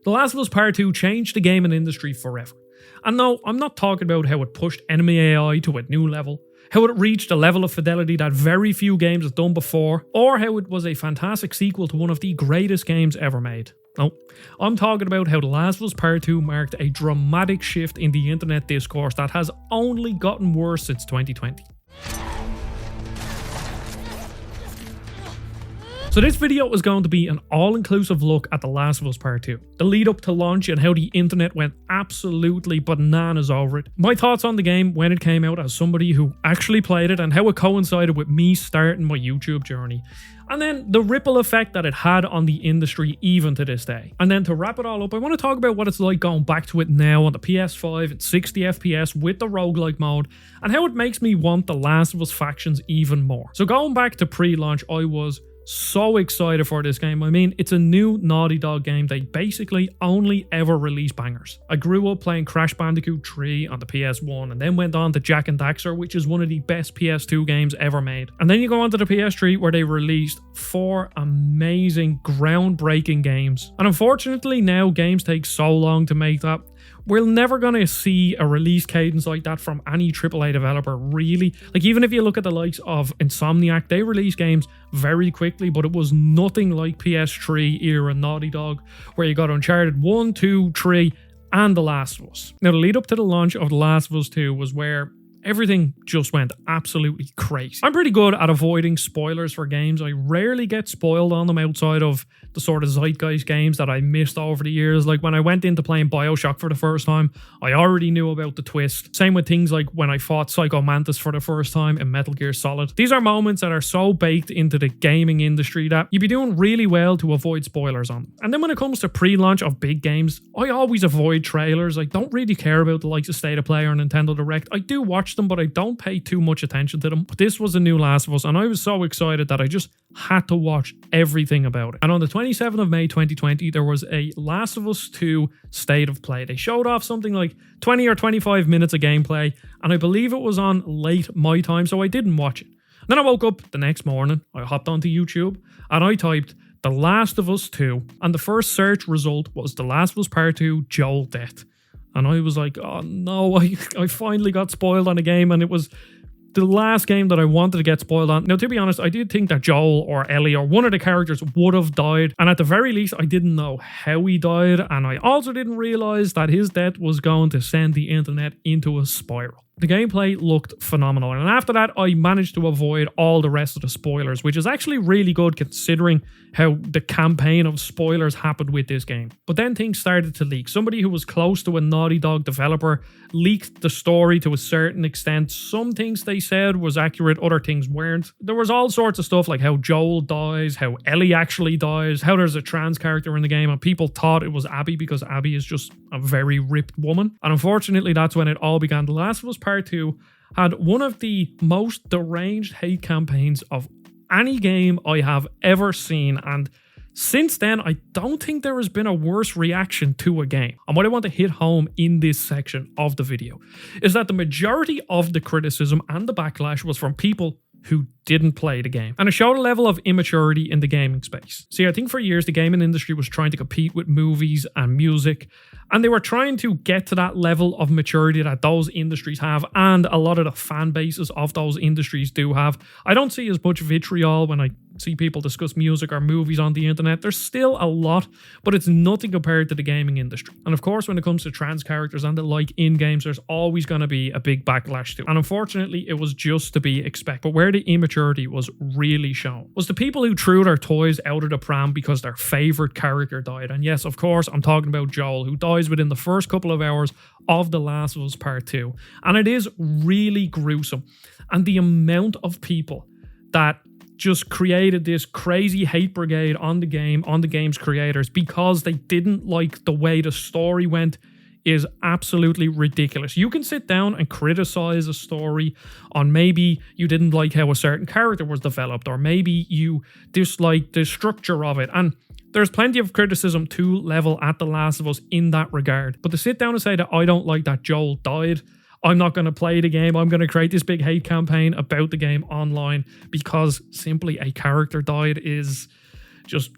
The Last of Us Part 2 changed the gaming industry forever. And no, I'm not talking about how it pushed enemy AI to a new level, how it reached a level of fidelity that very few games have done before, or how it was a fantastic sequel to one of the greatest games ever made. No, I'm talking about how The Last of Us Part 2 marked a dramatic shift in the internet discourse that has only gotten worse since 2020. So this video is going to be an all-inclusive look at The Last of Us Part 2, the lead up to launch and how the internet went absolutely bananas over it, my thoughts on the game when it came out as somebody who actually played it and how it coincided with me starting my YouTube journey, and then the ripple effect that it had on the industry even to this day. And then to wrap it all up, I want to talk about what it's like going back to it now on the PS5 at 60 FPS with the roguelike mode, and how it makes me want The Last of Us factions even more. So going back to pre-launch, I was so excited for this game. I mean, it's a new Naughty Dog game. They basically only ever release bangers. I grew up playing Crash Bandicoot 3 on the PS1 and then went on to Jak and Daxter, which is one of the best PS2 games ever made. And then you go on to the PS3 where they released 4 amazing, groundbreaking games. And unfortunately now games take so long to make that we're never going to see a release cadence like that from any AAA developer, really. Like, even if you look at the likes of Insomniac, they release games very quickly, but it was nothing like PS3 era Naughty Dog, where you got Uncharted 1, 2, 3, and The Last of Us. Now, the lead up to the launch of The Last of Us 2 was where everything just went absolutely crazy. I'm pretty good at avoiding spoilers for games. I rarely get spoiled on them outside of the sort of zeitgeist games that I missed over the years. Like when I went into playing Bioshock for the first time, I already knew about the twist. Same with things like when I fought Psycho Mantis for the first time in Metal Gear Solid. These are moments that are so baked into the gaming industry that you'd be doing really well to avoid spoilers on them. And then when it comes to pre-launch of big games, I always avoid trailers. I don't really care about the likes of State of Play or Nintendo Direct. I do watch them, but I don't pay too much attention to them. But this was a new Last of Us, and I was so excited that I just had to watch everything about it. And on the 27th of May 2020, there was a Last of Us 2 State of Play. They showed off something like 20 or 25 minutes of gameplay, and I believe it was on late my time, so I didn't watch it. Then I woke up the next morning, I hopped onto YouTube, and I typed The Last of Us 2, and the first search result was The Last of Us Part 2 Joel Death. And I was like, oh no, I finally got spoiled on a game, and it was the last game that I wanted to get spoiled on. Now, to be honest, I did think that Joel or Ellie or one of the characters would have died, and at the very least, I didn't know how he died, and I also didn't realize that his death was going to send the internet into a spiral. The gameplay looked phenomenal, and after that, I managed to avoid all the rest of the spoilers, which is actually really good considering how the campaign of spoilers happened with this game. But then things started to leak. Somebody who was close to a Naughty Dog developer leaked the story to a certain extent. Some things they said was accurate, other things weren't. There was all sorts of stuff like how Joel dies, how Ellie actually dies, how there's a trans character in the game, and people thought it was Abby because Abby is just a very ripped woman. And unfortunately, that's when it all began. The Last of Us Part 2 had one of the most deranged hate campaigns of any game I have ever seen, and since then I don't think there has been a worse reaction to a game. And what I want to hit home in this section of the video is that the majority of the criticism and the backlash was from people who didn't play the game, and it showed a level of immaturity in the gaming space. See, I think for years the gaming industry was trying to compete with movies and music, and they were trying to get to that level of maturity that those industries have, and a lot of the fan bases of those industries do have. I don't see as much vitriol when I see people discuss music or movies on the internet. There's still a lot, but it's nothing compared to the gaming industry. And of course, when it comes to trans characters and the like in games, there's always going to be a big backlash to it. And unfortunately, it was just to be expected. But where the immaturity was really shown was the people who threw their toys out of the pram because their favorite character died. And yes, of course, I'm talking about Joel, who dies within the first couple of hours of The Last of Us Part 2. And it is really gruesome. And the amount of people that just created this crazy hate brigade on the game, on the game's creators, because they didn't like the way the story went is absolutely ridiculous. You can sit down and criticize a story on maybe you didn't like how a certain character was developed, or maybe you disliked the structure of it, and there's plenty of criticism to level at The Last of Us in that regard. But to sit down and say that I don't like that Joel died, I'm not going to play the game, I'm going to create this big hate campaign about the game online because simply a character died is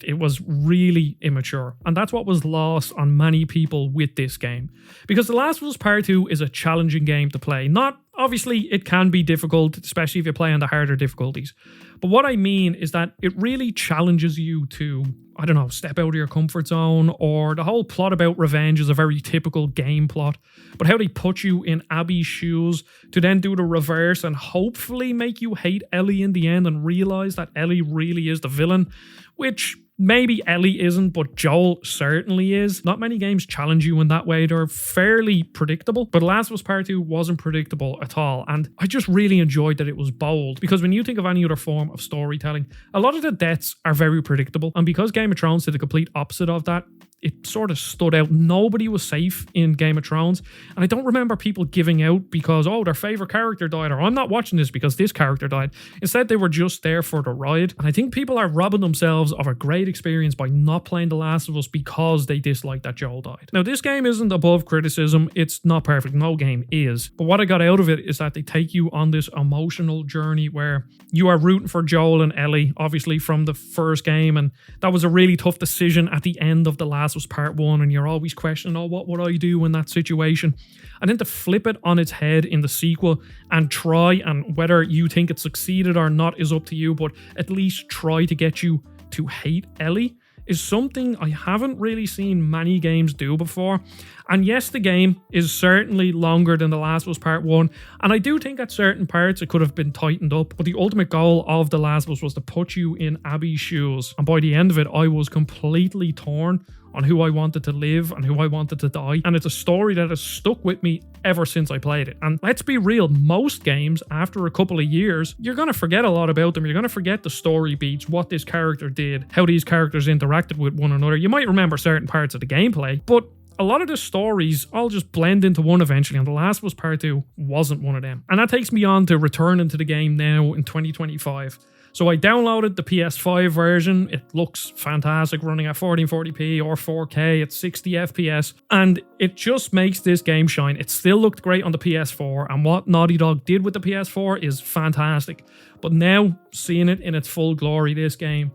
it was really immature. And that's what was lost on many people with this game. Because The Last of Us Part 2 is a challenging game to play. Obviously, it can be difficult, especially if you play on the harder difficulties. But what I mean is that it really challenges you to, I don't know, step out of your comfort zone, or the whole plot about revenge is a very typical game plot. But how they put you in Abby's shoes to then do the reverse and hopefully make you hate Ellie in the end and realize that Ellie really is the villain, which maybe Ellie isn't, but Joel certainly is. Not many games challenge you in that way. They're fairly predictable, but Last of Us Part 2 wasn't predictable at all. And I just really enjoyed that it was bold, because when you think of any other form of storytelling, a lot of the deaths are very predictable. And because Game of Thrones did the complete opposite of that, it sort of stood out. Nobody was safe in Game of Thrones. And I don't remember people giving out because, their favorite character died, or I'm not watching this because this character died. Instead, they were just there for the ride. And I think people are robbing themselves of a great experience by not playing The Last of Us because they dislike that Joel died. Now, this game isn't above criticism. It's not perfect. No game is. But what I got out of it is that they take you on this emotional journey where you are rooting for Joel and Ellie, obviously from the first game. And that was a really tough decision at the end of The Last was Part 1, and you're always questioning, what would I do in that situation? And then to flip it on its head in the sequel and try, and whether you think it succeeded or not is up to you, but at least try to get you to hate Ellie, is something I haven't really seen many games do before. And yes, the game is certainly longer than The Last was Part 1, and I do think at certain parts it could have been tightened up, but the ultimate goal of The Last was to put you in Abby's shoes, and by the end of it I was completely torn on who I wanted to live and who I wanted to die. And it's a story that has stuck with me ever since I played it. And let's be real, most games, after a couple of years, you're going to forget a lot about them. You're going to forget the story beats, what this character did, how these characters interacted with one another. You might remember certain parts of the gameplay, but a lot of the stories all just blend into one eventually, and The Last of Us Part 2 wasn't one of them. And that takes me on to returning to the game now in 2025. So I downloaded the PS5 version. It looks fantastic, running at 1440p or 4K at 60 FPS, and it just makes this game shine. It still looked great on the PS4, and what Naughty Dog did with the PS4 is fantastic. But now, seeing it in its full glory, this game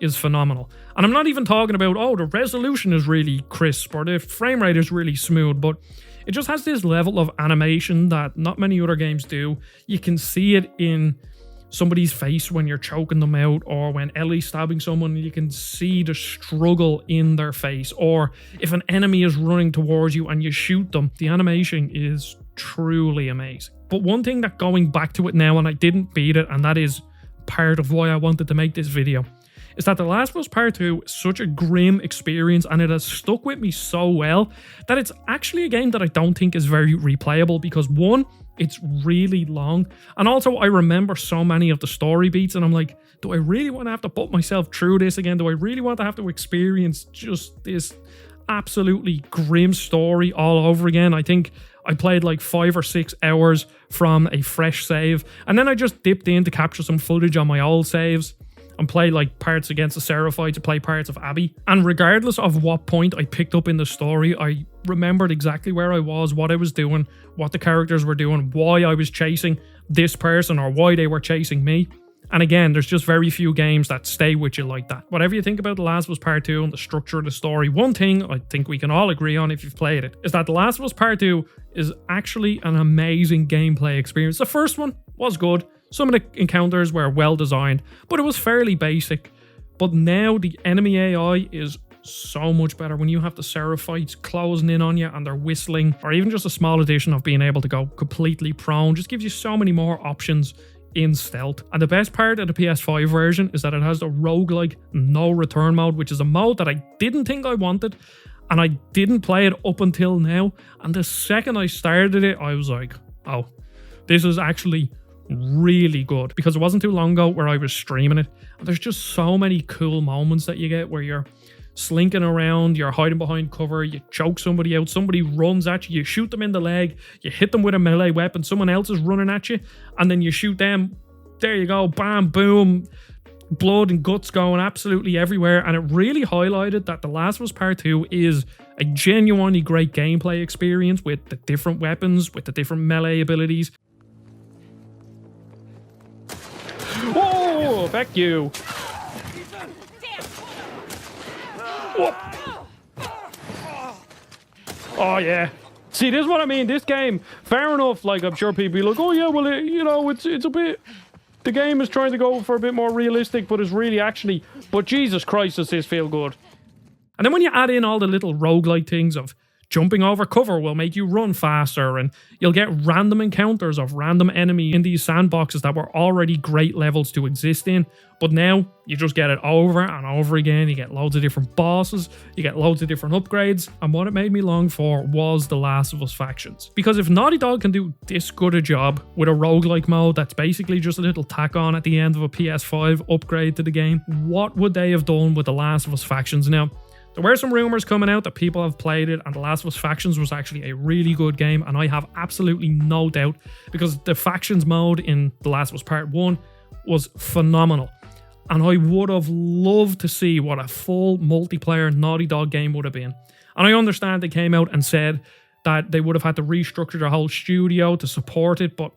is phenomenal. And I'm not even talking about, the resolution is really crisp or the frame rate is really smooth, but it just has this level of animation that not many other games do. You can see it in somebody's face when you're choking them out, or when Ellie's stabbing someone, you can see the struggle in their face. Or if an enemy is running towards you and you shoot them, the animation is truly amazing. But one thing that, going back to it now, and I didn't beat it, and that is part of why I wanted to make this video, is that The Last of Us Part 2 is such a grim experience, and it has stuck with me so well that it's actually a game that I don't think is very replayable, because one, it's really long, and also I remember so many of the story beats, and I'm like, do I really want to have to put myself through this again? Do I really want to have to experience just this absolutely grim story all over again? I think I played like 5 or 6 hours from a fresh save, and then I just dipped in to capture some footage on my old saves and play like parts against the Seraphites, to play parts of Abby. And regardless of what point I picked up in the story, I remembered exactly where I was, what I was doing, what the characters were doing, why I was chasing this person or why they were chasing me. And again, there's just very few games that stay with you like that. Whatever you think about The Last of Us Part 2 and the structure of the story, one thing I think we can all agree on if you've played it is that The Last of Us Part 2 is actually an amazing gameplay experience. The first one was good. Some of the encounters were well designed, but it was fairly basic. But now the enemy AI is so much better. When you have the Seraphites closing in on you and they're whistling, or even just a small addition of being able to go completely prone, just gives you so many more options in stealth. And the best part of the PS5 version is that it has the roguelike no return mode, which is a mode that I didn't think I wanted, and I didn't play it up until now. And the second I started it, I was like, oh, this is actually really good, because it wasn't too long ago where I was streaming it, and there's just so many cool moments that you get where you're slinking around, you're hiding behind cover, you choke somebody out, somebody runs at you, you shoot them in the leg, you hit them with a melee weapon, someone else is running at you, and then you shoot them. There you go, bam, boom, blood and guts going absolutely everywhere. And it really highlighted that The Last of Us Part 2 is a genuinely great gameplay experience with the different weapons, with the different melee abilities. Oh, back you. Oh, yeah. See, this is what I mean. This game, fair enough, like, I'm sure people be like, oh, yeah, well, it's a bit... The game is trying to go for a bit more realistic, but it's really actually... But Jesus Christ, does this feel good. And then when you add in all the little roguelike things of jumping over cover will make you run faster, and you'll get random encounters of random enemy in these sandboxes that were already great levels to exist in, but now you just get it over and over again. You get loads of different bosses, you get loads of different upgrades, and what it made me long for was The Last of Us Factions. Because if Naughty Dog can do this good a job with a roguelike mode that's basically just a little tack on at the end of a PS5 upgrade to the game, what would they have done with The Last of Us Factions? Now, there were some rumors coming out that people have played it and The Last of Us Factions was actually a really good game, and I have absolutely no doubt, because the Factions mode in The Last of Us Part 1 was phenomenal. And I would have loved to see what a full multiplayer Naughty Dog game would have been. And I understand they came out and said that they would have had to restructure their whole studio to support it, but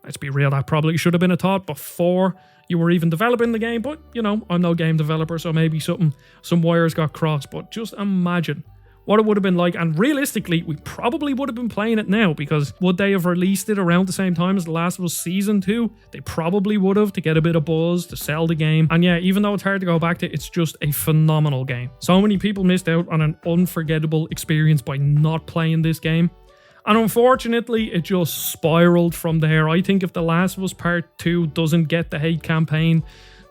let's be real, that probably should have been a thought before you were even developing the game. But, you know, I'm no game developer, so maybe some wires got crossed. But just imagine what it would have been like. And realistically, we probably would have been playing it now, because would they have released it around the same time as The Last of Us Season 2? They probably would have, to get a bit of buzz, to sell the game. And yeah, even though it's hard to go back to, it's just a phenomenal game. So many people missed out on an unforgettable experience by not playing this game. And unfortunately, it just spiraled from there. I think if The Last of Us Part 2 doesn't get the hate campaign,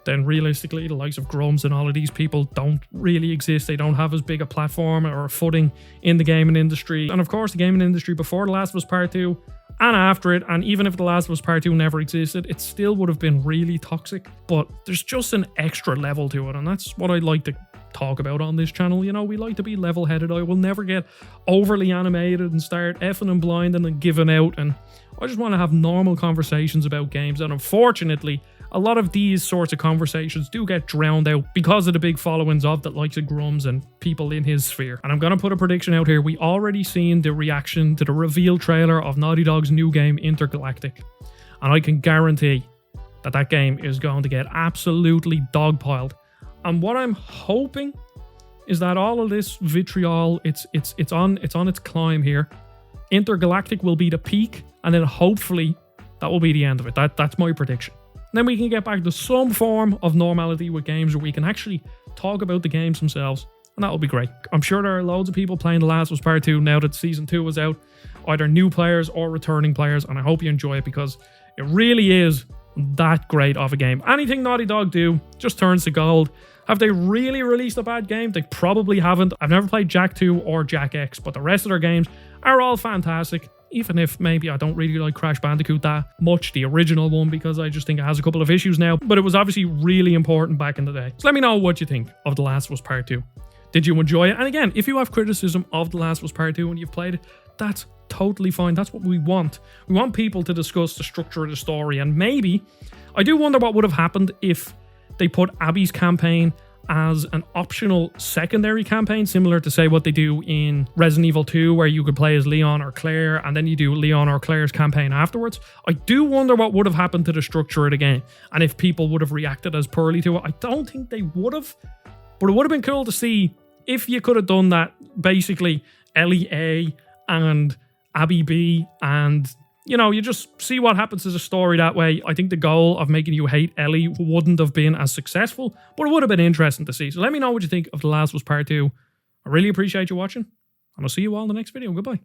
then realistically, the likes of Grums and all of these people don't really exist. They don't have as big a platform or a footing in the gaming industry. And of course, the gaming industry before The Last of Us Part 2 and after it, and even if The Last of Us Part 2 never existed, it still would have been really toxic. But there's just an extra level to it, and that's what I'd like to talk about on this channel. You know, we like to be level-headed. I will never get overly animated and start effing and blinding and giving out, and I just want to have normal conversations about games. And unfortunately, a lot of these sorts of conversations do get drowned out because of the big followings of the likes of Grums and people in his sphere. And I'm going to put a prediction out here. We already seen the reaction to the reveal trailer of Naughty Dog's new game, Intergalactic, and I can guarantee that that game is going to get absolutely dogpiled. And what I'm hoping is that all of this vitriol, it's on its climb here. Intergalactic will be the peak, and then hopefully that will be the end of it. That's my prediction. And then we can get back to some form of normality with games where we can actually talk about the games themselves, and that will be great. I'm sure there are loads of people playing The Last of Us Part 2 now that Season 2 is out, either new players or returning players, and I hope you enjoy it, because it really is that great of a game. Anything Naughty Dog do just turns to gold. Have they really released a bad game? They probably haven't. I've never played Jak 2 or Jak X, but the rest of their games are all fantastic, even if maybe I don't really like Crash Bandicoot that much, the original one, because I just think it has a couple of issues now, but it was obviously really important back in the day. So let me know what you think of The Last of Us Part 2. Did you enjoy it? And again, if you have criticism of The Last of Us Part 2 and you've played it, that's totally fine. That's what we want. We want people to discuss the structure of the story, and maybe, I do wonder what would have happened if they put Abby's campaign as an optional secondary campaign, similar to say what they do in Resident Evil 2, where you could play as Leon or Claire, and then you do Leon or Claire's campaign afterwards. I do wonder what would have happened to the structure of the game, and if people would have reacted as poorly to it. I don't think they would have, but it would have been cool to see if you could have done that. Basically, Ellie A and Abby B, and you know, you just see what happens to the story that way. I think the goal of making you hate Ellie wouldn't have been as successful, but it would have been interesting to see. So let me know what you think of The Last of Us Part 2. I really appreciate you watching, and I'll see you all in the next video. Goodbye.